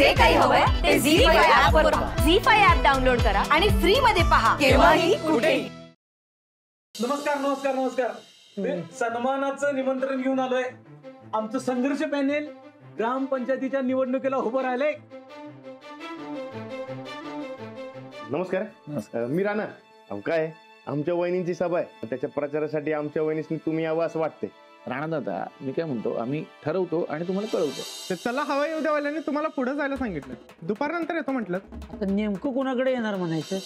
जे काही हवंय ते झी5 ऍप वर पहा. झी5 ऍप डाउनलोड करा आणि फ्री मध्ये पहा केव्हाही कुठेही. नमस्कार नमस्कार नमस्कार. सन्मानाचं निमंत्रण घेऊन आलोय. आमचं संघर्ष पॅनेल ग्रामपंचायतीच्या निवडणुकीला उभं राहिलंय. नमस्कार. मी राणा. काय आमच्या वहिनींची सभा आहे, त्याच्या प्रचारासाठी आमच्या वहिनींनी तुम्ही यावं असं वाटतंय. राणा दादा, मी काय म्हणतो, आम्ही ठरवतो आणि तुम्हाला कळवतो. ते चला हवा येऊ द्यावाल्याने तुम्हाला पुढे जायला सांगितलं. दुपारनंतर येतो म्हटलं. आता नेमकं कोणाकडे येणार म्हणायचं?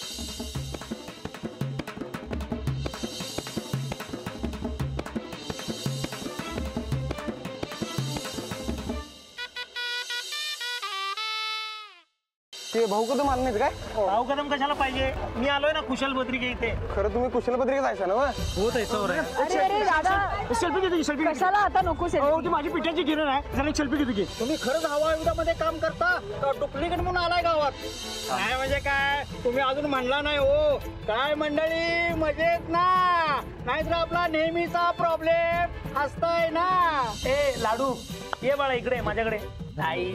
ते भाऊ कदम आले नाहीत काय? भाऊ कदम कशाला पाहिजे? मी आलोय ना कुशल बद्रिके इथे. खरं तुम्ही कुशल पत्रिका जायचं ना? होत आहे सौर. अरे दादा, सेल्फी घेतो की सेल्फी? कशाला आता नको हो, ती माझी पिठाची गिरण आहे. जरा एक सेल्फी घेतो की. तुम्ही खरंच हवा आयुधामध्ये काम करता का डुप्लिकेट म्हणून आलाय गावात? काय म्हणजे काय, तुम्ही अजून म्हणला नाही हो. काय मंडळी, मजेत ना? नाहीतर आपला नेहमीचा प्रॉब्लेम हसताय ना. ए लाडू, ये बाळा इकडे माझ्याकडे. नाही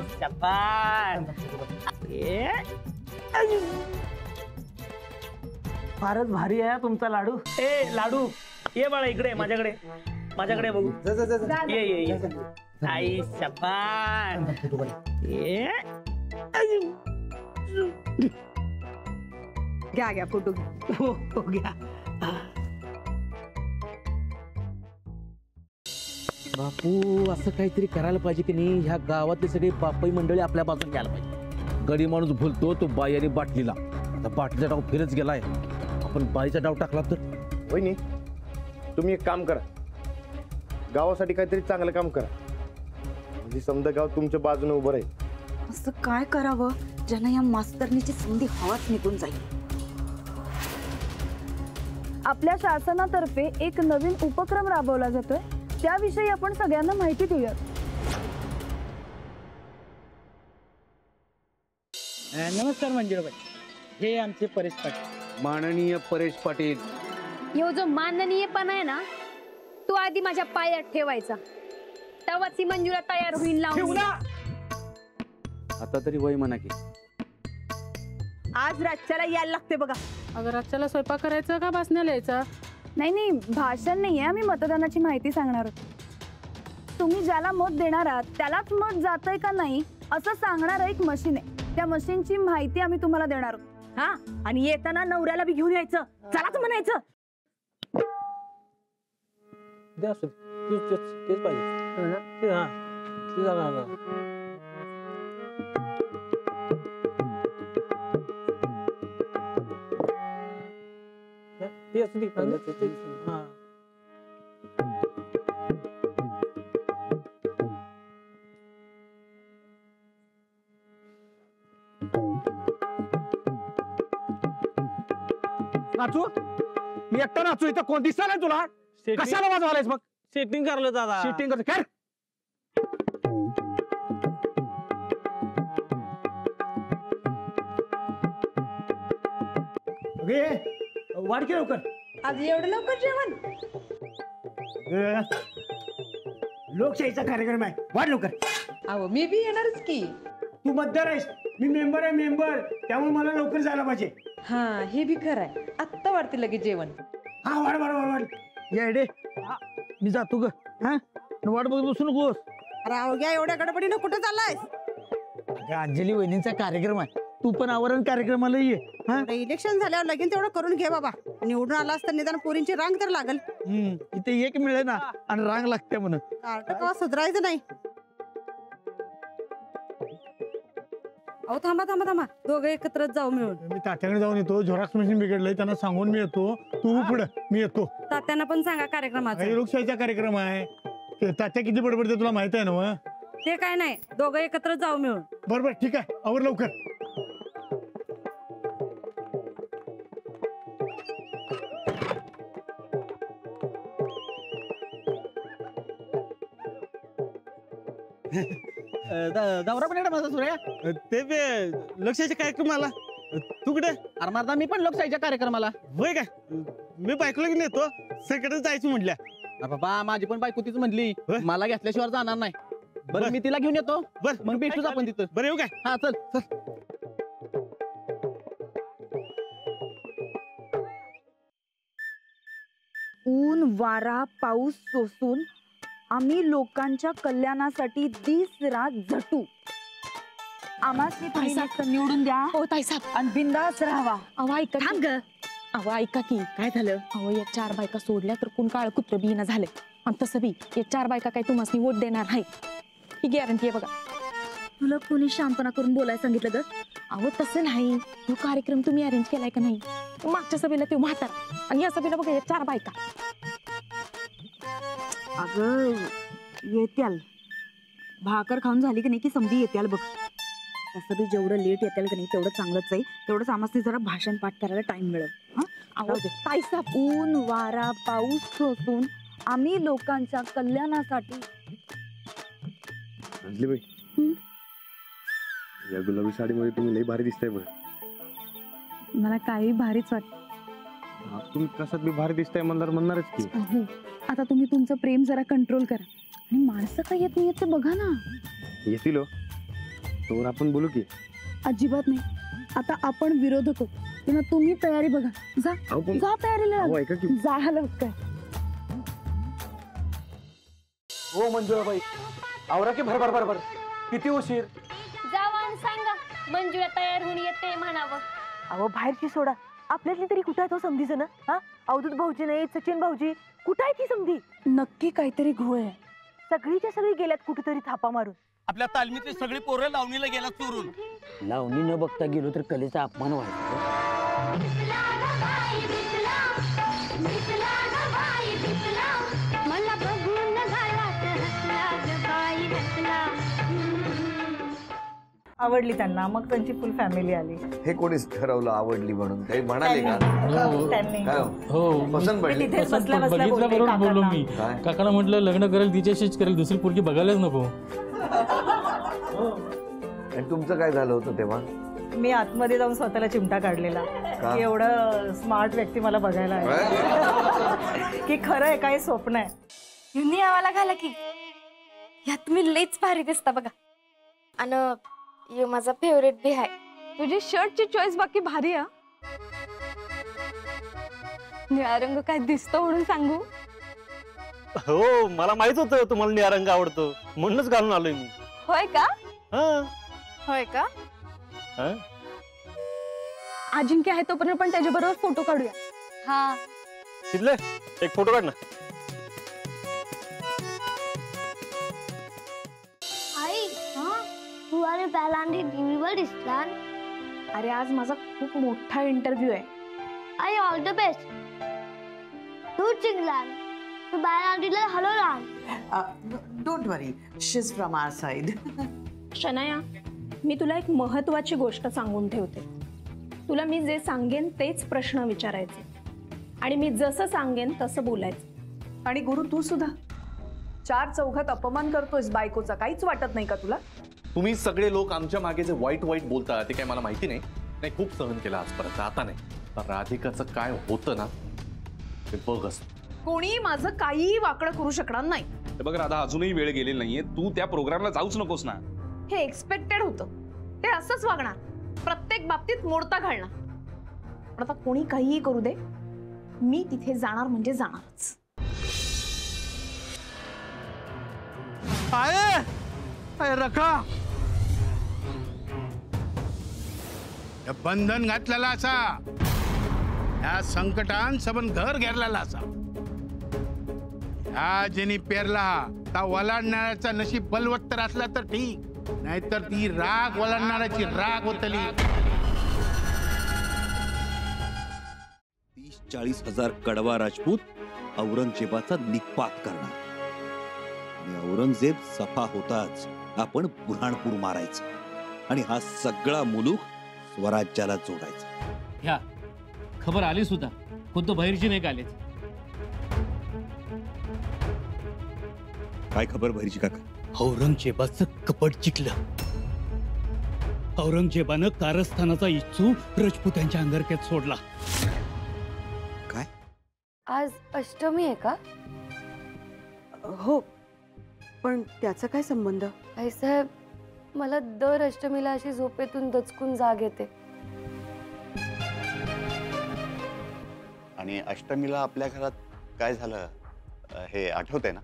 फारच भारी आहे तुमचा लाडू. ए लाडू, ये बाळा इकडे माझ्याकडे. माझ्याकडे बघू. ये ये ये. आई शपान. घ्या घ्या फोटो. हो घ्या. बापू, असं काहीतरी करायला पाहिजे की नाही. ह्या गावातले सगळे बापाई मंडळी आपल्या बाजून घ्यायला पाहिजे. गडी माणूस भुलतो तो बाई आणि बाटलीला. आता बाटलीचा डाव फिरच गेलाय, आपण बाईचा डाव टाकला तर. वहिनी, तुम्ही एक काम करा, गावासाठी काहीतरी चांगलं काम करा, म्हणजे समजा गाव तुमच्या बाजूने उभं राहील. असं काय करावं ज्यानं या मास्तरनीची संधी हवाच निघून जाईल. आपल्या शासनातर्फे एक नवीन उपक्रम राबवला जातोय, त्याविषयी आपण सगळ्यांना माहिती देऊया. नमस्कार मंजुळाबाई, हे आमचे परेश पाटील. माननीय परेश पाटील, यो जो माननीयपणा आहे ना, तो आधी माझ्या पायात ठेवायचा, तेव्हाच ही मंजुळा तयार होईल. लावून आता तरी वय म्हणा की. आज राज्याला यायला लागते बघा. अगर राज्याला स्वयंपाक करायचा का भाषणाला यायचा? नाही, भाषण नाहीये, आम्ही मतदानाची माहिती सांगणार आहोत. तुम्ही ज्याला मत देणार आहात त्यालाच मत जातंय का नाही असं सांगणार एक मशीन आहे. त्या मशीनची माहिती आम्ही तुम्हाला देणार आहोत. हा, आणि येताना नवऱ्याला बी घेऊन यायचं. चलाच म्हणायचं. तेच पाहिजे. नाचू? मी एकटा नाचू इथं? कोण दिसला नाही तुला? कशाला वाजवायलायस मग? सेटिंग करलं दादा. शूटिंग करतो काय? वाढ की लवकर. आज एवढं लवकर जेवण? लोकशाहीचा कार्यक्रम आहे, वाढ लवकर. अहो मी बी येणारच की. तू मतदार आहेस, मी मेंबर आहे, मेंबर. त्यामुळे मला लवकर जायला पाहिजे. हा, हे बी खरं आहे. आत्ता वाढते लगेच जेवण. हा, वाढ वाढ वाढ वाढ. येडे, मी जातो ग. हा, वाट बघत बसू नकोस. अरे अवघ्या एवढ्या गडबडीनं कुठं चाललायस? अंजली वहिनींचा कार्यक्रम आहे, तू पण आवरण कार्यक्रमाला ये. इलेक्शन झाल्यावर लगीन तेवढं करून घे बाबा. निवडून आलास तर निदान पोरींची रांग तर लागल. इथे एक मिळेल ना, आणि रांग लागते म्हणून. का सुधारायचं नाही. अहो थांबा थांबा थांबा, दोघं एकत्रच जाऊ मिळून. मी तात्याकडे जाऊन येतो. झेरॉक्स मशीन बिघडलंय, त्यांना सांगून मी येतो. तू पुढे, मी येतो. तात्यांना पण सांगा कार्यक्रमाचा. लोकशाहीचा कार्यक्रम आहे. तात्या किती बडबडते तुला माहित आहे ना? मग ते काय नाही, दोघं एकत्र जाऊ मिळून. बरोबर, ठीक आहे, आवर लवकर. दौरा पण येणार माझा सूर्या. ते लोकशाहीच्या कार्यक्रमाला. तू कुठे? अरे माझा मी पण लोकशाहीच्या कार्यक्रमाला. होय काय? मी बायकोला घेऊन येतो, सगळं जायचं म्हटल्या. बाबा माझी पण बायको तीच म्हणली, मला घेतल्याशिवाय जाणार नाही. बरं मी तिला घेऊन येतो. बर मग भेटूच आपण तिथं. बरं येऊ काय? हा चल चल. ऊन वारा पाऊस सोसून आम्ही लोकांच्या कल्याणासाठी दिस रात झटू. आम्हाला निवडून द्या हो ताईसाहेब. आणि बिंदास राहावा. अहो ऐका थांब ग. अहो ऐका की काय झालं? अहो या 4 बायका सोडल्या तर कोण काळ कुत्र बी ना झाले. आणि तसं बी या 4 बायका काही तुम्हाला वोट देणार नाही ही गॅरंटी आहे बघा. तुला कोणी शांतपणा करून बोलायला सांगितलं ग? अहो तसं नाही. तो कार्यक्रम तुम्ही अरेंज केलाय का नाही? मागच्या सभेला तो म्हातारा आणि या सभेला बघा या 4 बायका. अगं येत्याल. भाकर खाऊन झाली की नाही की समधी येत्याल बघ. तसं बी जेवढं लेट येत्याल की नाही तेवढं चांगलंच आहे. तेवढंच आम्हाला जरा भाषण पाठ करायला टाइम मिळेल. अहो ताईसाहेब ऊन वारा पाऊस सोसून आम्ही लोकांच्या कल्याणासाठी. अंजलीबाई, या गुलाबी साडीमध्ये तुम्ही लई भारी दिसताय बघ. मला काही भारीच वाटत. तुम्ही कसात बी भारी दिसताय म्हणणारच की. अहो आता तुम्ही तुमचं प्रेम जरा कंट्रोल करा. आणि माणसं काय येत नाही ते बघा ना. येतील हो. तर आपण बोलू की. अजिबात नाही. आता आपण विरोधक होतो तेव्हा तुम्ही तयारी बघा. जा जा तयारीला लागा. ऐका की. जा लवकर. हो मंजुळाबाई आवरा की भर भर भर भर. किती उशीर? जावा आणि सांगा मंजुळा तयार होऊन येते म्हणावं. अहो बाहेरची सोडा. आपल्यातली तरी कुठं आहे तो समधीच ना? हा अवधूत भाऊजी नाही सचिन भाऊजी कुठं आहे ती समधी? नक्की काहीतरी घोळ आहे. सगळीच्या सगळी गेल्यात कुठेतरी थापा मारून. आपल्या तालमीतली सगळी पोरं लावणीला गेला चोरून. लावणी न बघता गेलो तर कलेचा अपमान व्हायचा. आवडली त्यांना. मग त्यांची फुल फॅमिली आली. हे कोणीच ठरवलं आवडली म्हणून? काही म्हणाले का? त्यांनी हो पसंत पडली. तिथेच बसल्या बसल्या बघितल्याबरोबर बोललो मी. काय? काकाला म्हटलं लग्न करेल तिच्याशीच करेल दुसरी पोरगी बघायलाच नको. आणि तुमचं काय झालं होतं तेव्हा? मी आतमध्ये जाऊन स्वतःला चिमटा काढलेला का? की एवढं स्मार्ट व्यक्ती मला बघायला आहे की खरं आहे काय स्वप्न आहे. युनी आवाला घाला की यात तुम्ही लईच भारी दिसता बघा. आणि माझा फेवरेट बी आहे. तुझी शर्टची चॉईस बाकी भारी आहे. निळा रंग काय दिसतो म्हणून सांगू? हो मला माहित होतं तुम्हाला निळा रंग आवडतो म्हणूनच घालून आलोय मी. होय का? होय का? अजिंक्य आहे तोपर्यंत पण त्याच्याबरोबर फोटो काढूया. हा शिदले एक फोटो काढ ना. आई तू आणि पहिल्यांदा टीव्हीवर दिसला. अरे आज माझा खूप मोठा इंटरव्ह्यू आहे. आई ऑल द बेस्ट. तू चिंगला तू पहिल्यांदा hello don't worry she is from our side. Shanaya मी तुला एक महत्वाची गोष्ट सांगून ठेवते. तुला मी जे सांगेन तेच प्रश्न विचारायचे आणि मी जसं सांगेन तसं बोलायचं. आणि गुरु तू सुद्धा 4 चौघात अपमान करतोयस बायकोचा. काहीच वाटत नाही का तुला? तुम्ही सगळे लोक आमच्या मागे जे वाईट वाईट बोलता ते काय मला माहिती नाही. नाही खूप सहन केलं आजपर्यंत. आता नाही. पण राधिकाचं काय होतं ना ते बघच. कोणी माझं काहीही वाकडं करू शकणार नाही. बघ राधा अजूनही वेळ गेलेली नाहीये. तू त्या प्रोग्रामला जाऊच नकोस ना. हे एक्सपेक्टेड होतं. ते असंच वागणार. प्रत्येक बाबतीत मोडता घालणार. पण आता कोणी काहीही करू दे मी तिथे जाणार म्हणजे जाणारच. रखा बंधन घातलेला असा या संकटान सबन घर घेरलेला असा. ह्या जेनी पेरला त्या वलांडणाऱ्याचा नशीब बलवत्तर असला तर ठीक. नाहीतर ती राग वलांडणाऱ्याची राग होतली. 30-40 हजार कडवा राजपूत औरंगजेबाचा निपात करणार आणि औरंगजेब सफा होताच आपण बुऱ्हाणपूर मारायचं आणि हा सगळा मुलूक स्वराज्याला जोडायचा. ह्या खबर आली सुद्धा खुद्द बहिर्जी नाही आले. काय खबर बहिर्जी काका? औरंगजेबाचं कपट जिंकलं. औरंगजेबानं कारस्थानाचा इच्छू राजपूतांच्या अंगरख्यात सोडला. आज अष्टमी आहे का? हो पण त्याचा काय संबंध? आईसाहेब, मला दर अष्टमीला अशी झोपेतून दचकून जाग येते. आणि अष्टमीला आपल्या घरात काय झालं हे आठवतंय ना?